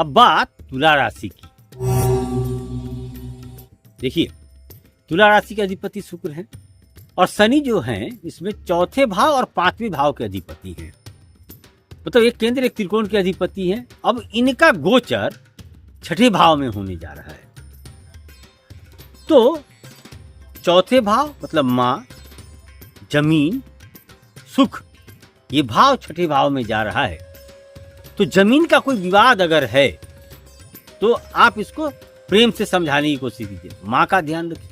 अब बात तुला राशि की। देखिए, तुला राशि के अधिपति शुक्र हैं और शनि जो हैं इसमें चौथे भाव और पांचवें भाव के अधिपति हैं। मतलब एक केंद्र एक त्रिकोण के अधिपति हैं। अब इनका गोचर छठे भाव में होने जा रहा है। तो चौथे भाव मतलब मां, जमीन, सुख, ये भाव छठे भाव में जा रहा है। तो जमीन का कोई विवाद अगर है तो आप इसको प्रेम से समझाने की कोशिश कीजिए। मां का ध्यान रखिए।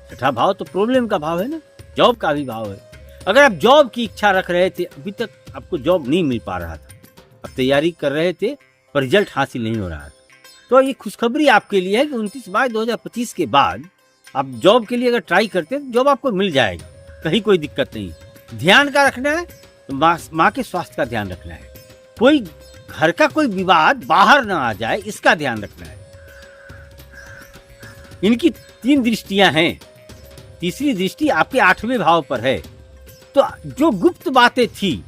छठा भाव तो प्रॉब्लम का भाव है ना, जॉब का भी भाव है। अगर आप जॉब की इच्छा रख रहे थे, अभी तक आपको जॉब नहीं मिल पा रहा था, आप तैयारी कर रहे थे पर रिजल्ट हासिल नहीं हो रहा था, तो ये खुशखबरी आपके लिए है कि 29/2025 के बाद आप जॉब के लिए अगर ट्राई करते हैं तो जॉब आपको मिल जाएगा, कहीं कोई दिक्कत नहीं। ध्यान का रखना है तो माँ के स्वास्थ्य का ध्यान रखना है। कोई घर का कोई विवाद बाहर ना आ जाए, इसका ध्यान रखना है। इनकी 3 दृष्टियां हैं। तीसरी दृष्टि आपके 8वें भाव पर है। तो जो गुप्त बातें थी,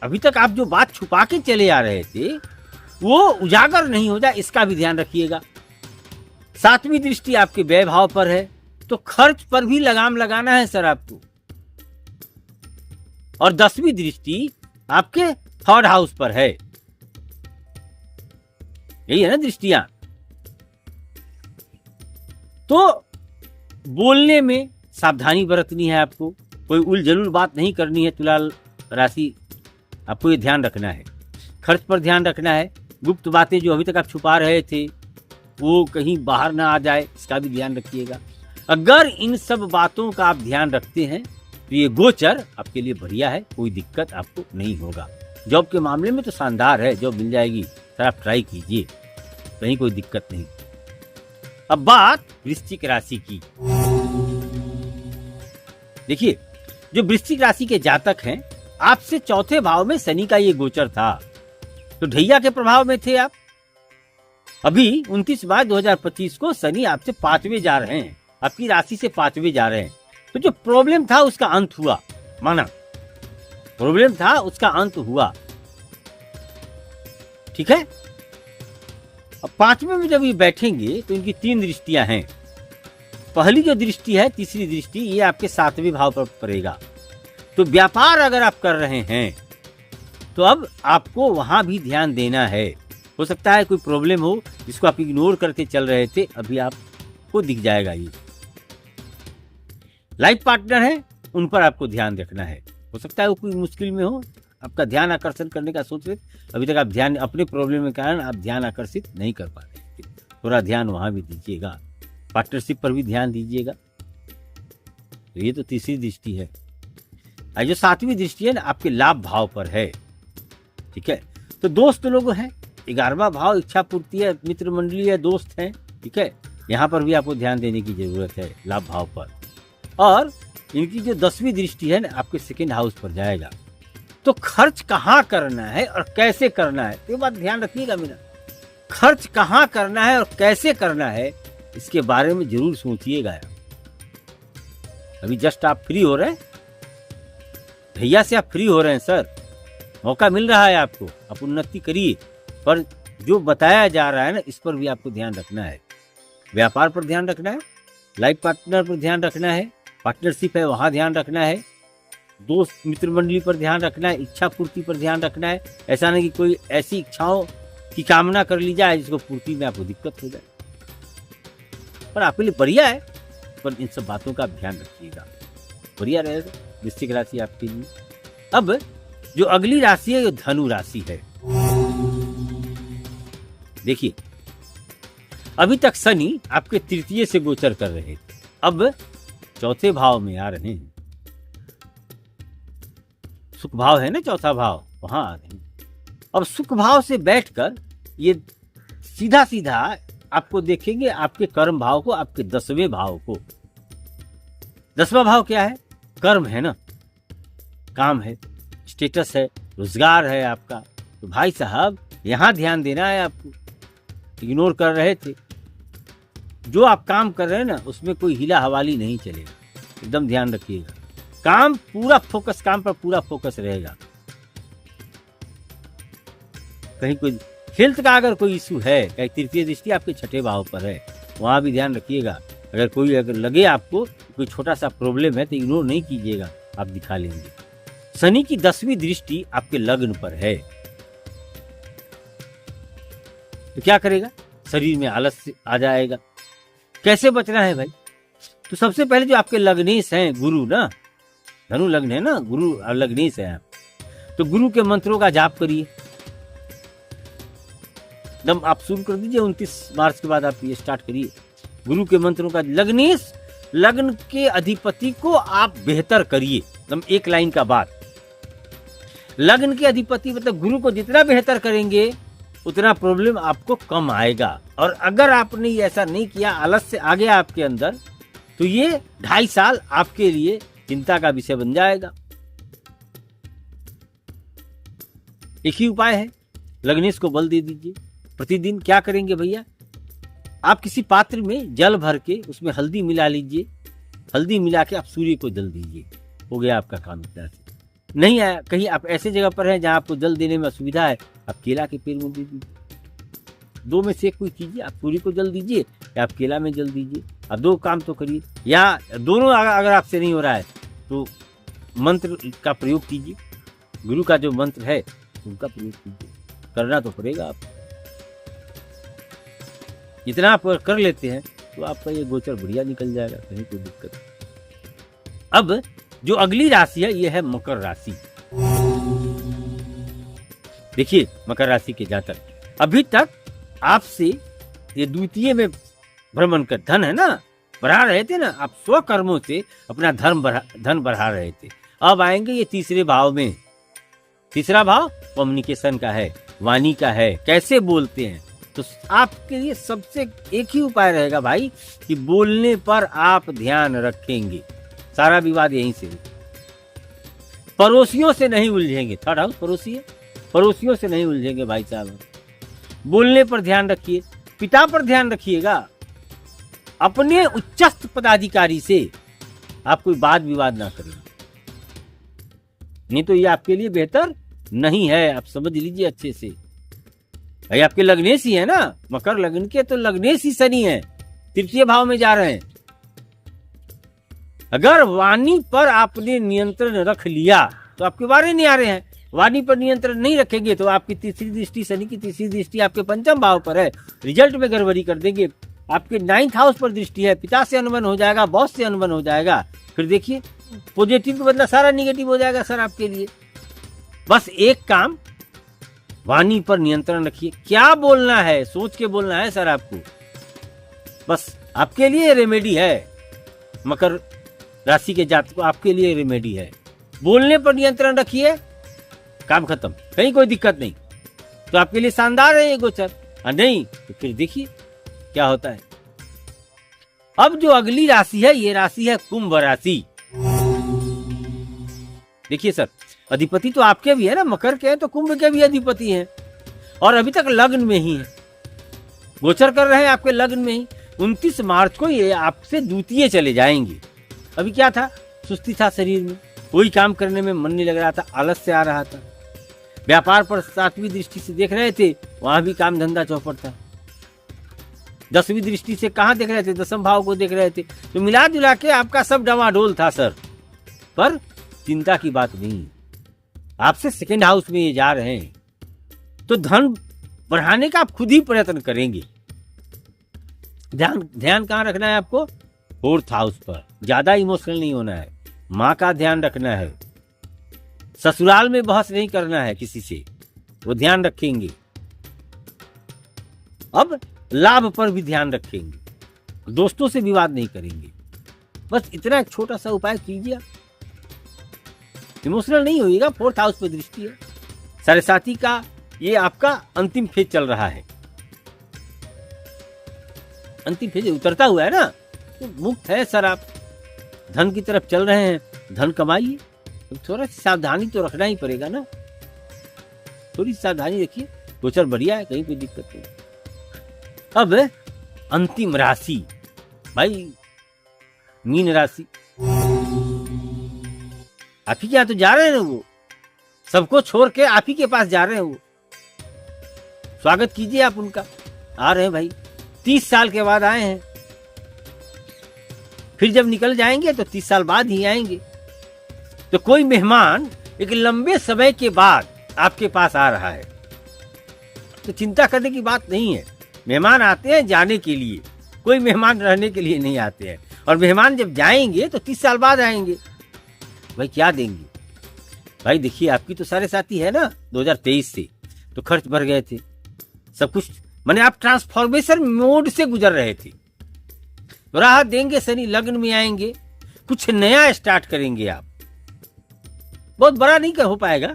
अभी तक आप जो बात छुपा के चले आ रहे थे, वो उजागर नहीं हो जाए, इसका भी ध्यान रखिएगा। 7वीं दृष्टि आपके व्यय भाव पर है, तो खर्च पर भी लगाम लगाना है सर आपको। और 10वीं दृष्टि आपके 3rd हाउस पर है। यही है ना दृष्टियां। तो बोलने में सावधानी बरतनी है आपको, कोई उलझुल बात नहीं करनी है। तुला राशि आपको ये ध्यान रखना है। खर्च पर ध्यान रखना है। गुप्त बातें जो अभी तक आप छुपा रहे थे वो कहीं बाहर ना आ जाए, इसका भी ध्यान रखिएगा। अगर इन सब बातों का आप ध्यान रखते हैं तो ये गोचर आपके लिए बढ़िया है, कोई दिक्कत आपको नहीं होगा। जॉब के मामले में तो शानदार है, जॉब मिल जाएगी सर, आप ट्राई कीजिए, कहीं कोई दिक्कत नहीं। अब बात वृश्चिक राशि की। देखिए, जो वृश्चिक राशि के जातक हैं, आपसे चौथे भाव में शनि का ये गोचर था, तो ढैया के प्रभाव में थे आप। अभी 29/2025 को शनि आपसे 5वें जा रहे हैं, आपकी राशि से 5वें जा रहे हैं। तो जो प्रॉब्लम था उसका अंत हुआ, माना प्रॉब्लम था उसका अंत हुआ, ठीक है। अब 5वें में जब ये बैठेंगे तो इनकी 3 दृष्टियां हैं। पहली जो दृष्टि है, तीसरी दृष्टि, ये आपके 7वें भाव पर पड़ेगा। तो व्यापार अगर आप कर रहे हैं तो अब आपको वहां भी ध्यान देना है। हो सकता है कोई प्रॉब्लम हो जिसको आप इग्नोर करके चल रहे थे, अभी आपको दिख जाएगा। ये लाइफ पार्टनर है, उन पर आपको ध्यान रखना है। हो सकता है वो कोई मुश्किल में हो, आपका ध्यान आकर्षण करने का सोच रहे, अभी तक आप ध्यान अपने प्रॉब्लम के कारण आप ध्यान आकर्षित नहीं कर पा रहे, थोड़ा ध्यान वहां भी दीजिएगा। पार्टनरशिप पर भी ध्यान दीजिएगा। तो ये तो तीसरी दृष्टि है। और जो 7वीं दृष्टि है ना, आपके लाभ भाव पर है, ठीक है। तो दोस्त लोग हैं, 11वां भाव इच्छा पूर्ति है, मित्र मंडली है, दोस्त हैं, ठीक है। यहाँ पर भी आपको ध्यान देने की जरूरत है, लाभ भाव पर। और इनकी जो 10वीं दृष्टि है ना, आपके 2nd हाउस पर जाएगा। तो खर्च कहाँ करना है और कैसे करना है, ये बात ध्यान रखिएगा मेरा। खर्च कहाँ करना है और कैसे करना है, इसके बारे में जरूर सोचिएगा। अभी जस्ट आप फ्री हो रहे हैं, भैया से आप फ्री हो रहे हैं सर, मौका मिल रहा है आपको, आप उन्नति करिए। पर जो बताया जा रहा है ना, इस पर भी आपको ध्यान रखना है। व्यापार पर ध्यान रखना है, लाइफ पार्टनर पर ध्यान रखना है, पार्टनरशिप है वहां ध्यान रखना है, दोस्त मित्र मंडली पर ध्यान रखना है, इच्छा पूर्ति पर ध्यान रखना है। ऐसा नहीं कि कोई ऐसी इच्छाओं की कामना कर ली जाए जिसको पूर्ति में आपको दिक्कत हो जाए। पर आपके लिए बढ़िया है, पर इन सब बातों का ध्यान रखिएगा, बढ़िया रहेगा वृश्चिक राशि आपके लिए। अब जो अगली राशि है वो धनु राशि है। देखिए, अभी तक शनि आपके 3य से गोचर कर रहे थे, अब 4थे भाव में आ रहे हैं। सुख भाव है ना, 4था भाव, वहां आ रहे हैं। अब सुख भाव से बैठकर ये सीधा सीधा आपको देखेंगे आपके कर्म भाव को, आपके 10वें भाव को। 10वां भाव क्या है? कर्म है ना, काम है, स्टेटस है, रोजगार है आपका। तो भाई साहब यहां ध्यान देना है आपको। इग्नोर कर रहे थे, जो आप काम कर रहे हैं ना उसमें कोई हिला हवाली नहीं चलेगा, एकदम ध्यान रखिएगा। काम पूरा फोकस, काम पर पूरा फोकस रहेगा। कहीं कोई हेल्थ का अगर कोई इशू है, कहीं तृतीय दृष्टि आपके छठे भाव पर है, वहाँ भी ध्यान रखिएगा। अगर लगे आपको कोई छोटा सा प्रॉब्लम है तो इग्नोर नहीं कीजिएगा, आप दिखा लेंगे। शनि की 10वीं दृष्टि आपके लग्न पर है, तो क्या करेगा? शरीर में आलस्य आ जाएगा। कैसे बचना है भाई? तो सबसे पहले जो आपके लग्नेश हैं, गुरु ना, धनु लग्न है ना, गुरु लग्नेश है आप, तो गुरु के मंत्रों का जाप करिए। एकदम आप शुरू कर दीजिए, 29 मार्च के बाद आप ये स्टार्ट करिए। गुरु के मंत्रों का, लग्नेश लग्न के अधिपति को आप बेहतर करिए। एकदम एक लाइन का बात, लग्न के अधिपति मतलब गुरु को जितना बेहतर करेंगे उतना प्रॉब्लम आपको कम आएगा। और अगर आपने ऐसा नहीं किया, आलस्य आ गया आपके अंदर, तो ये 2.5 साल आपके लिए चिंता का विषय बन जाएगा। एक ही उपाय है, लग्नेश को बल दे दीजिए। प्रतिदिन क्या करेंगे भैया? आप किसी पात्र में जल भर के उसमें हल्दी मिला लीजिए, हल्दी मिला के आप सूर्य को जल दीजिए, हो गया आपका काम। इतना से नहीं आया, कहीं आप ऐसे जगह पर हैं जहां आपको जल देने में असुविधा है, आप केला के पेड़ में दे दीजिए। 2 में से कोई कीजिए, आप सूर्य को जल दीजिए या आप केला में जल दीजिए। आप 2 काम तो करिए, या दोनों अगर आपसे नहीं हो रहा है तो मंत्र का प्रयोग कीजिए। गुरु का जो मंत्र है उनका प्रयोग कीजिए, करना तो पड़ेगा आप। इतना आप कर लेते हैं तो आपका ये गोचर बढ़िया निकल जाएगा, कहीं कोई दिक्कत नहीं। अब जो अगली राशि है ये है मकर राशि। देखिए मकर राशि के जातक, अभी तक आपसे ये द्वितीय में भ्रमण कर धन है ना बढ़ा रहे थे ना, आप स्वकर्मों से अपना धन बढ़ा रहे थे। अब आएंगे ये तीसरे भाव में। तीसरा भाव कम्युनिकेशन का है, वाणी का है, कैसे बोलते हैं। तो आपके लिए सबसे एक ही उपाय रहेगा भाई कि बोलने पर आप ध्यान रखेंगे। सारा विवाद यहीं से, पड़ोसियों से नहीं उलझेंगे। थर्ड हाउस पड़ोसी है, पड़ोसियों से नहीं उलझेंगे भाई साहब। बोलने पर ध्यान रखिए, पिता पर ध्यान रखिएगा। अपने उच्चस्थ पदाधिकारी से आप कोई वाद विवाद ना करें, नहीं तो ये आपके लिए बेहतर नहीं है। आप समझ लीजिए अच्छे से। भाई आपके लग्नेश ही है ना, मकर लग्न के तो लग्नेश ही शनि है, तृतीय भाव में जा रहे हैं। अगर वाणी पर आपने नियंत्रण रख लिया तो आपके बारे नहीं आ रहे हैं। वाणी पर नियंत्रण नहीं रखेंगे तो आपकी तीसरी दृष्टि, शनि की तीसरी दृष्टि आपके पंचम भाव पर है, रिजल्ट में गड़बड़ी कर देंगे। आपके 9th हाउस पर दृष्टि है, पिता से अनुबंध हो जाएगा, बॉस से अनुबंध हो जाएगा। फिर देखिए पॉजिटिव के बदला सारा निगेटिव हो जाएगा सर आपके लिए। बस एक काम, वाणी पर नियंत्रण रखिए। क्या बोलना है सोच के बोलना है सर आपको। बस आपके लिए रेमेडी है, मकर राशि के जातक को आपके लिए रेमेडी है। बोलने पर नियंत्रण रखिए, काम खत्म, कहीं कोई दिक्कत नहीं। तो आपके लिए शानदार है ये गोचर। नहीं तो फिर देखिए क्या होता है। अब जो अगली राशि है ये राशि है कुंभ राशि। देखिए सर, अधिपति तो आपके भी है ना, मकर के हैं तो कुंभ के भी अधिपति हैं, और अभी तक लग्न में ही है, गोचर कर रहे हैं आपके लग्न में ही। 29 मार्च को ये आपसे द्वितीय चले जाएंगे। अभी क्या था, सुस्ती था शरीर में, कोई काम करने में मन नहीं लग रहा था, आलस्य आ रहा था। व्यापार पर 7वीं दृष्टि से देख रहे थे, वहां भी काम धंधा चौपट था। 10वीं दृष्टि से कहाँ देख रहे थे, 10म भाव को देख रहे थे। तो मिला जुला के आपका सब डवाडोल था सर। पर चिंता की बात नहीं, आपसे 2nd हाउस में ये जा रहे हैं तो धन बढ़ाने का आप खुद ही प्रयत्न करेंगे। ध्यान कहाँ रखना है आपको, 4th हाउस पर। ज्यादा इमोशनल नहीं होना है, माँ का ध्यान रखना है, ससुराल में बहस नहीं करना है किसी से, वो ध्यान रखेंगे। अब लाभ पर भी ध्यान रखेंगे, दोस्तों से विवाद नहीं करेंगे। बस इतना एक छोटा सा उपाय कीजिए, इमोशनल नहीं होइएगा। 4th हाउस पर दृष्टि है, 7.5 का ये आपका अंतिम फेज चल रहा है। अंतिम फेज उतरता हुआ है ना, तो मुक्त है सर आप, धन की तरफ चल रहे हैं, धन कमाइए। तो थोड़ा सी सावधानी तो रखना ही पड़ेगा ना, थोड़ी सावधानी रखिए। गोचर बढ़िया है, कहीं कोई दिक्कत नहीं। अब अंतिम राशि भाई मीन राशि। आप ही के यहाँ तो जा रहे हैं ना, वो सबको छोड़ के आप ही के पास जा रहे हैं वो। स्वागत कीजिए आप उनका। आ रहे हैं भाई, 30 साल के बाद आए हैं, फिर जब निकल जाएंगे तो 30 साल बाद ही आएंगे। तो कोई मेहमान एक लंबे समय के बाद आपके पास आ रहा है तो चिंता करने की बात नहीं है। मेहमान आते हैं जाने के लिए, कोई मेहमान रहने के लिए नहीं आते हैं। और मेहमान जब जाएंगे तो 30 साल बाद आएंगे। भाई क्या देंगे? भाई देखिए, आपकी तो सारे साथी है ना 2023 से, तो खर्च भर गए थे सब कुछ, माने आप ट्रांसफॉर्मेशन मोड से गुजर रहे थे। तो राहत देंगे शनि, लग्न में आएंगे, कुछ नया स्टार्ट करेंगे आप। बहुत बड़ा नहीं हो पाएगा,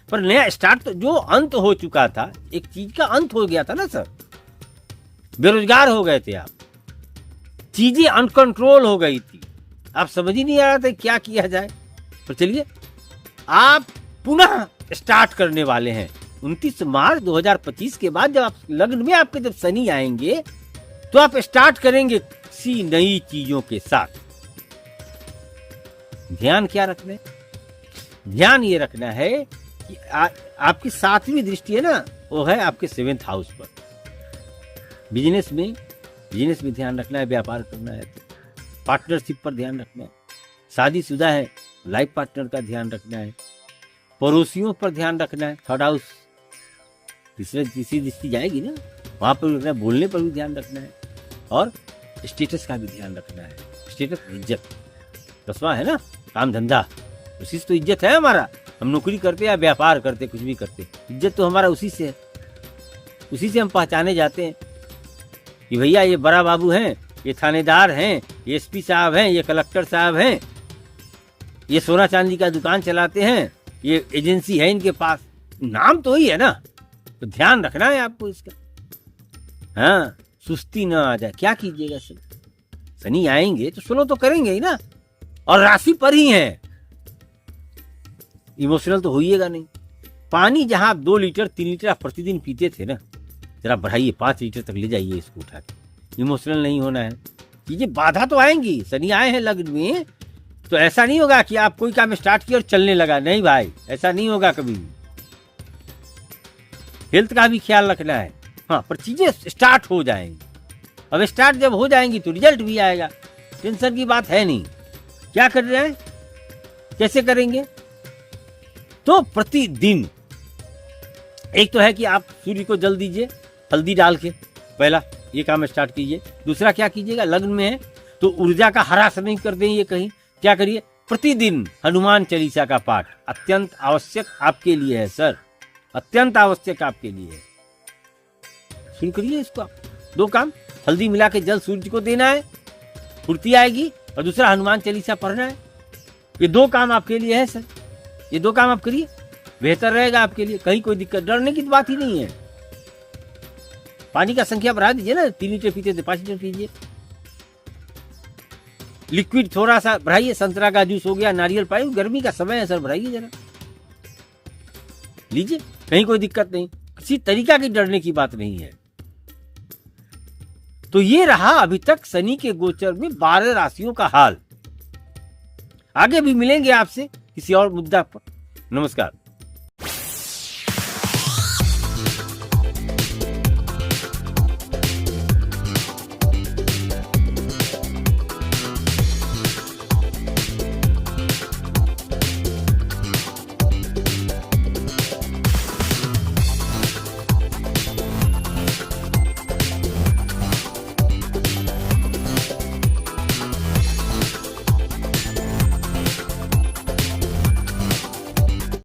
पर नया स्टार्ट। तो जो अंत हो चुका था, एक चीज का अंत हो गया था ना सर, बेरोजगार हो गए थे आप, चीजें अनकंट्रोल हो गई थी, आप समझ ही नहीं आ रहा था क्या किया जाए। तो चलिए, आप पुनः स्टार्ट करने वाले हैं 29 मार्च 2025 के बाद। जब आप लग्न में आपके जब शनि आएंगे तो आप स्टार्ट करेंगे किसी नई चीजों के साथ। ध्यान क्या रखना है? ध्यान ये रखना है कि आपकी 7वीं दृष्टि है ना, वो है आपके 7th हाउस पर। बिजनेस में ध्यान रखना है, व्यापार करना है, पार्टनरशिप पर ध्यान रखना है, शादीशुदा है लाइफ पार्टनर का ध्यान रखना है, पड़ोसियों पर ध्यान रखना है, 3rd हाउस, तीसरी दृष्टि जाएगी ना, वहां पर रखना है, बोलने पर भी ध्यान रखना है, और स्टेटस का भी ध्यान रखना है। स्टेटस इज्जत, 10वां है ना, काम धंधा, उसी से तो इज्जत है हमारा। हम नौकरी करते या व्यापार करते, कुछ भी करते, इज्जत तो हमारा उसी से है, उसी से हम पहचाने जाते हैं कि भैया ये बड़ा बाबू हैं, ये थानेदार हैं, ये एसपी साहब हैं, ये कलेक्टर साहब हैं, ये सोना चांदी का दुकान चलाते हैं, ये एजेंसी है इनके पास, नाम तो ही है ना। तो ध्यान रखना है आपको इसका। हाँ, सुस्ती ना आ जाए। क्या कीजिएगा सर, शनि आएंगे तो सुनो तो करेंगे ही ना, और राशि पर ही है, इमोशनल तो होइएगा नहीं। पानी जहां आप 2 लीटर 3 लीटर आप प्रतिदिन पीते थे ना, जरा बढ़ाइए, 5 लीटर तक ले जाइए इसको उठा के। इमोशनल नहीं होना है। ये बाधा तो आएंगी, शनि आए हैं लग्न में, तो ऐसा नहीं होगा कि आप कोई काम स्टार्ट किया और चलने लगा, नहीं भाई, ऐसा नहीं होगा कभी भी। हेल्थ का भी ख्याल रखना है। हाँ, पर चीजें स्टार्ट हो जाएंगी। अब स्टार्ट जब हो जाएंगी तो रिजल्ट भी आएगा, टेंशन की बात है नहीं। क्या कर रहे हैं, कैसे करेंगे? तो प्रतिदिन एक तो है कि आप सूर्य को जल दीजिए हल्दी डाल के, पहला ये काम स्टार्ट कीजिए। दूसरा क्या कीजिएगा, लग्न में है तो ऊर्जा का हरास नहीं कर देंगे कहीं। क्या करिए, प्रतिदिन हनुमान चालीसा का पाठ अत्यंत आवश्यक आपके लिए है सर, अत्यंत आवश्यक आपके लिए है। शुरू करिए इसको आप। 2 काम, हल्दी मिला के जल सूर्य को देना है, फुर्ती आएगी, और दूसरा हनुमान चालीसा पढ़ना है। ये 2 काम आपके लिए है सर, ये 2 काम आप करिए, बेहतर रहेगा आपके लिए। कहीं कोई दिक्कत, डरने की बात ही नहीं है। पानी का संख्या बढ़ा दीजिए ना, 3 लीटर पीते थे 5 लीटर पीजिए। लिक्विड थोड़ा सा बढ़ाइए, संतरा का जूस हो गया, नारियल पानी, गर्मी का समय है सर, बढ़ाइए जरा, लीजिए, कहीं कोई दिक्कत नहीं। किसी तरीका की डरने की बात नहीं है। तो ये रहा अभी तक शनि के गोचर में 12 राशियों का हाल। आगे भी मिलेंगे आपसे किसी और मुद्दा पर। नमस्कार।